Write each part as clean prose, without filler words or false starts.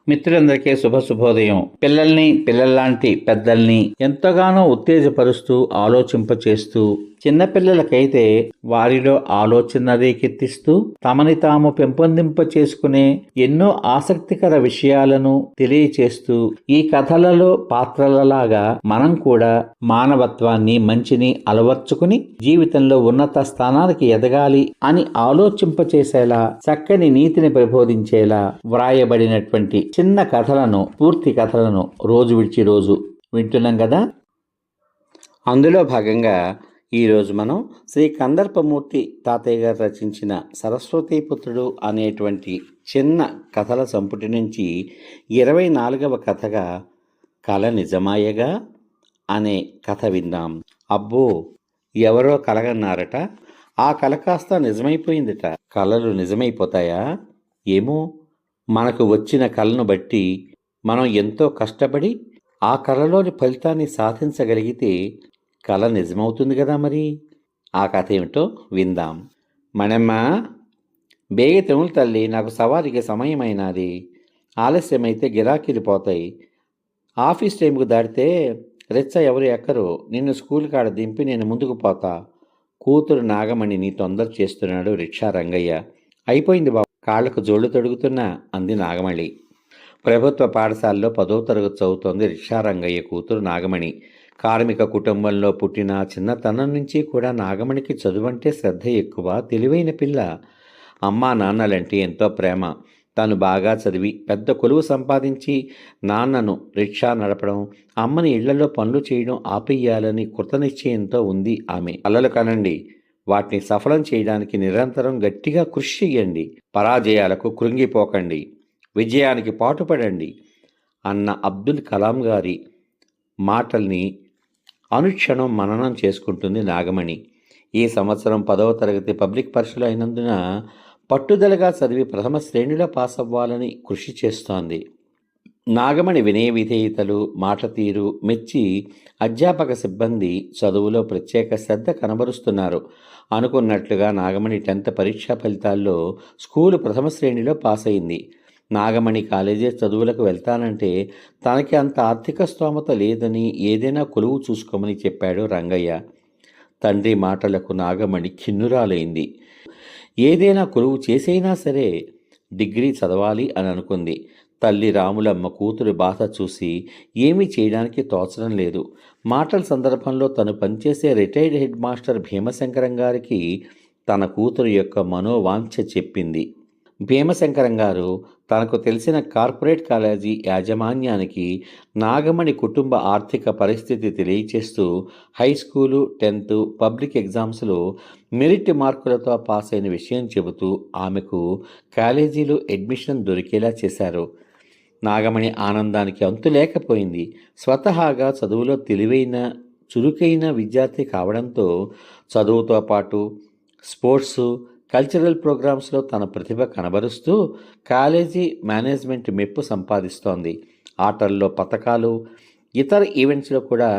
మిత్రులందరికీ శుభోదయం. పిల్లల్లాంటి పెద్దల్ని ఎంతగానో ఉత్తేజపరుస్తూ ఆలోచింపచేస్తూ, చిన్నపిల్లలకైతే వారిలో ఆలోచన రేకెత్తిస్తూ తమని తాము పెంపొందింప చేసుకునే ఎన్నో ఆసక్తికర విషయాలను తెలియచేస్తూ, ఈ కథలలో పాత్రలలాగా మనం కూడా మానవత్వాన్ని మంచిని అలవర్చుకుని జీవితంలో ఉన్నత స్థానానికి ఎదగాలి అని ఆలోచింపచేసేలా, చక్కని నీతిని ప్రబోధించేలా వ్రాయబడినటువంటి చిన్న కథలను, పూర్తి కథలను రోజు విడిచి రోజు వింటున్నాం కదా. అందులో భాగంగా ఈరోజు మనం శ్రీ కందర్పమూర్తి తాతయ్య గారు రచించిన సరస్వతీపుత్రుడు అనేటువంటి చిన్న కథల సంపుటి నుంచి 24వ కథగా కల నిజమాయగా అనే కథ విందాం. అబ్బో, ఎవరో కలగన్నారట, ఆ కల కాస్త నిజమైపోయిందట. కలలు నిజమైపోతాయా? ఏమో, మనకు వచ్చిన కలను బట్టి మనం ఎంతో కష్టపడి ఆ కలలోని ఫలితాన్ని సాధించగలిగితే కల నిజమవుతుంది కదా. మరి ఆ కథ ఏమిటో విందాం. మణమ్మ, బేగ తెములు తల్లి, నాకు సవారికి సమయమైనది. ఆలస్యమైతే గిరాకీలు పోతాయి. ఆఫీస్ టైంకు దాటితే రెచ్చ ఎవరు ఎక్కరు. నిన్ను స్కూల్ కాడ దింపి నేను ముందుకు పోతా. కూతురు నాగమణిని తొందర చేస్తున్నాడు రిక్షా రంగయ్య. అయిపోయింది బాబు, కాళ్లకు జోళ్ళు తొడుగుతున్నా అంది నాగమణి. ప్రభుత్వ పాఠశాలలో 10వ తరగతి చదువుతోంది రిక్షా రంగయ్య కూతురు నాగమణి. కార్మిక కుటుంబంలో పుట్టిన చిన్నతనం నుంచి కూడా నాగమణికి చదువంటే శ్రద్ధ ఎక్కువ, తెలివైన పిల్ల. అమ్మా నాన్నలంటే ఎంతో ప్రేమ. తాను బాగా చదివి పెద్ద కొలువు సంపాదించి నాన్నను రిక్షా నడపడం, అమ్మని ఇళ్లలో పనులు చేయడం ఆపేయాలని కృతనిశ్చయంతో ఉంది ఆమె. అల్లలు కనండి, వాటిని సఫలం చేయడానికి నిరంతరం గట్టిగా కృషి చెయ్యండి. పరాజయాలకు కృంగిపోకండి, విజయానికి పాటుపడండి అన్న అబ్దుల్ కలాం గారి మాటల్ని అనుక్షణం మననం చేసుకుంటుంది నాగమణి. ఈ సంవత్సరం 10వ తరగతి పబ్లిక్ పరీక్షలు అయినందున పట్టుదలగా చదివి ప్రథమ శ్రేణిలో పాస్ అవ్వాలని కృషి చేస్తోంది. నాగమణి వినయ విధేయతలు, మాట తీరు మెచ్చి అధ్యాపక సిబ్బంది చదువులో ప్రత్యేక శ్రద్ధ కనబరుస్తున్నారు. అనుకున్నట్లుగా నాగమణి 10th పరీక్షా ఫలితాల్లో స్కూలు ప్రథమ శ్రేణిలో పాస్ అయింది. నాగమణి కాలేజీ చదువులకు వెళ్తానంటే తనకి అంత ఆర్థిక స్తోమత లేదని ఏదైనా కొలువు చూసుకోమని చెప్పాడు రంగయ్య. తండ్రి మాటలకు నాగమణి ఖిన్నురాలైంది. ఏదైనా కొలువు చేసైనా సరే డిగ్రీ చదవాలి అని అనుకుంది. తల్లి రాములమ్మ కూతురు బాధ చూసి ఏమీ చేయడానికి తోచడం లేదు. మాటల సందర్భంలో తను పనిచేసే రిటైర్డ్ హెడ్ మాస్టర్ భీమశంకరం గారికి తన కూతురు యొక్క మనోవాంఛ చెప్పింది. భీమశంకరం గారు తనకు తెలిసిన కార్పొరేట్ కాలేజీ యాజమాన్యానికి నాగమణి కుటుంబ ఆర్థిక పరిస్థితి తెలియచేస్తూ హై స్కూలు, 10th పబ్లిక్ ఎగ్జామ్స్లో మెరిట్ మార్కులతో పాస్ అయిన విషయం చెబుతూ ఆమెకు కాలేజీలో అడ్మిషన్ దొరికేలా చేశారు. నాగమణి ఆనందానికి అంతు లేకపోయింది. స్వతహాగా చదువులో తెలివైన, చురుకైన విద్యార్థి కావడంతో చదువుతో పాటు స్పోర్ట్స్, కల్చరల్ ప్రోగ్రామ్స్లో తన ప్రతిభ కనబరుస్తూ కాలేజీ మేనేజ్మెంట్ మెప్పు సంపాదిస్తోంది. ఆటల్లో పతకాలు, ఇతర ఈవెంట్స్లో కూడా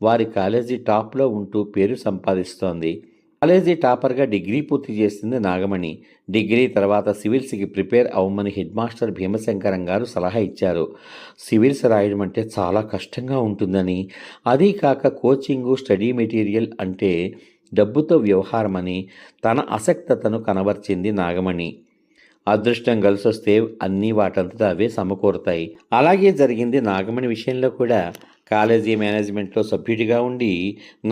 వారి కాలేజీ టాప్లో ఉంటూ పేరు సంపాదిస్తోంది. కాలేజీ టాపర్గా డిగ్రీ పూర్తి చేసింది నాగమణి. డిగ్రీ తర్వాత సివిల్స్కి ప్రిపేర్ అవ్వమని హెడ్ మాస్టర్ భీమశంకరం గారు సలహా ఇచ్చారు. సివిల్స్ రాయడం అంటే చాలా కష్టంగా ఉంటుందని, అదీ కాక కోచింగు, స్టడీ మెటీరియల్ అంటే డబ్బుతో వ్యవహారమని తన అసక్తతను కనబర్చింది నాగమణి. అదృష్టం కలిసొస్తే అన్నీ వాటంతటా అవే సమకూరుతాయి. అలాగే జరిగింది నాగమణి విషయంలో కూడా. కాలేజీ మేనేజ్మెంట్లో సభ్యుడిగా ఉండి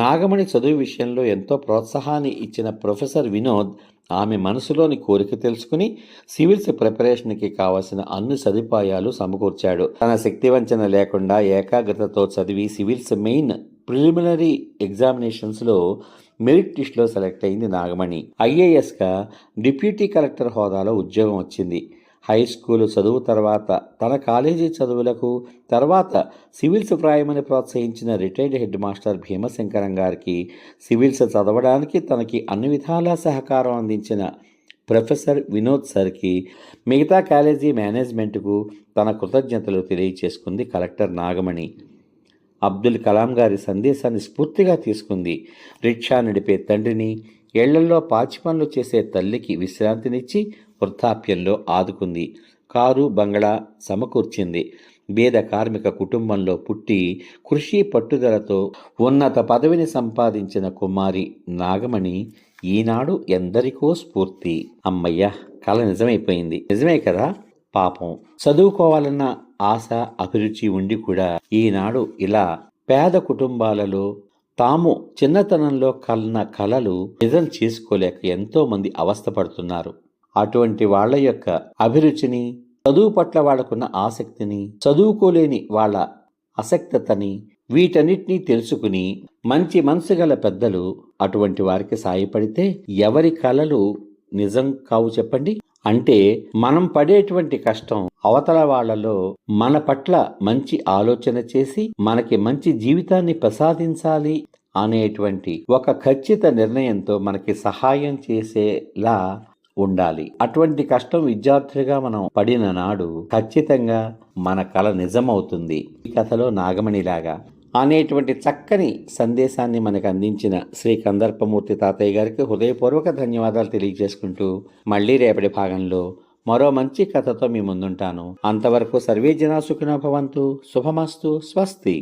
నాగమణి చదువు విషయంలో ఎంతో ప్రోత్సాహాన్ని ఇచ్చిన ప్రొఫెసర్ వినోద్ ఆమె మనసులోని కోరిక తెలుసుకుని సివిల్స్ ప్రిపరేషన్కి కావలసిన అన్ని సదుపాయాలు సమకూర్చాడు. తన శక్తివంచన లేకుండా ఏకాగ్రతతో చదివి సివిల్స్ మెయిన్ ప్రిలిమినరీ ఎగ్జామినేషన్స్లో మెరిట్ లిస్ట్లో సెలెక్ట్ అయింది నాగమణి. ఐఏఎస్గా డిప్యూటీ కలెక్టర్ హోదాలో ఉద్యోగం వచ్చింది. హై స్కూలు చదువు తర్వాత తన కాలేజీ చదువులకు, తర్వాత సివిల్స్ వ్రాయమని ప్రోత్సహించిన రిటైర్డ్ హెడ్ మాస్టర్ భీమశంకరం గారికి, సివిల్స్ చదవడానికి తనకి అన్ని విధాలా సహకారం అందించిన ప్రొఫెసర్ వినోద్ సార్కి, మిగతా కాలేజీ మేనేజ్మెంట్కు తన కృతజ్ఞతలు తెలియచేసుకుంది కలెక్టర్ నాగమణి. అబ్దుల్ కలాం గారి సందేశాన్ని స్ఫూర్తిగా తీసుకుంది. రిక్షా నడిపే తండ్రిని, ఇళ్లలో పాచి పనులు చేసే తల్లికి విశ్రాంతినిచ్చి వృద్ధాప్యంలో ఆదుకుంది. కారు బంగళా సమకూర్చింది. బీద కార్మిక కుటుంబంలో పుట్టి కృషి పట్టుదలతో ఉన్నత పదవిని సంపాదించిన కుమారి నాగమణి ఈనాడు ఎందరికో స్ఫూర్తి. అమ్మయ్య, కల నిజమైపోయింది. నిజమే కదా. పాపం చదువుకోవాలన్న ఆశ అభిరుచి ఉండి కూడా ఈనాడు ఇలా పేద కుటుంబాలలో తాము చిన్నతనంలో కన్న కలలు నిజం చేసుకోలేక ఎంతో మంది అవస్థపడుతున్నారు. అటువంటి వాళ్ళ యొక్క అభిరుచిని, చదువు పట్ల వాళ్ళకున్న ఆసక్తిని, చదువుకోలేని వాళ్ళ అసక్తతని వీటన్నిటినీ తెలుసుకుని మంచి మనసు గల పెద్దలు అటువంటి వారికి సాయపడితే ఎవరి కలలు నిజం కావు చెప్పండి. అంటే మనం పడేటువంటి కష్టం అవతల వాళ్ళలో మన పట్ల మంచి ఆలోచన చేసి మనకి మంచి జీవితాన్ని ప్రసాదించాలి అనేటువంటి ఒక ఖచ్చిత నిర్ణయంతో మనకి సహాయం చేసేలా ఉండాలి. అటువంటి కష్టం విద్యార్థులుగా మనం పడిన నాడు ఖచ్చితంగా మన కల నిజమవుతుంది. ఈ కథలో నాగమణిలాగా అనేటువంటి చక్కని సందేశాన్ని మనకు అందించిన శ్రీ కందర్పమూర్తి తాతయ్య గారికి హృదయపూర్వక ధన్యవాదాలు తెలియజేసుకుంటూ మళ్ళీ రేపటి భాగంలో మరో మంచి కథతో మీ ముందుంటాను. అంతవరకు సర్వే జనా సుఖినో భవంతు. శుభమస్తు. స్వస్తి.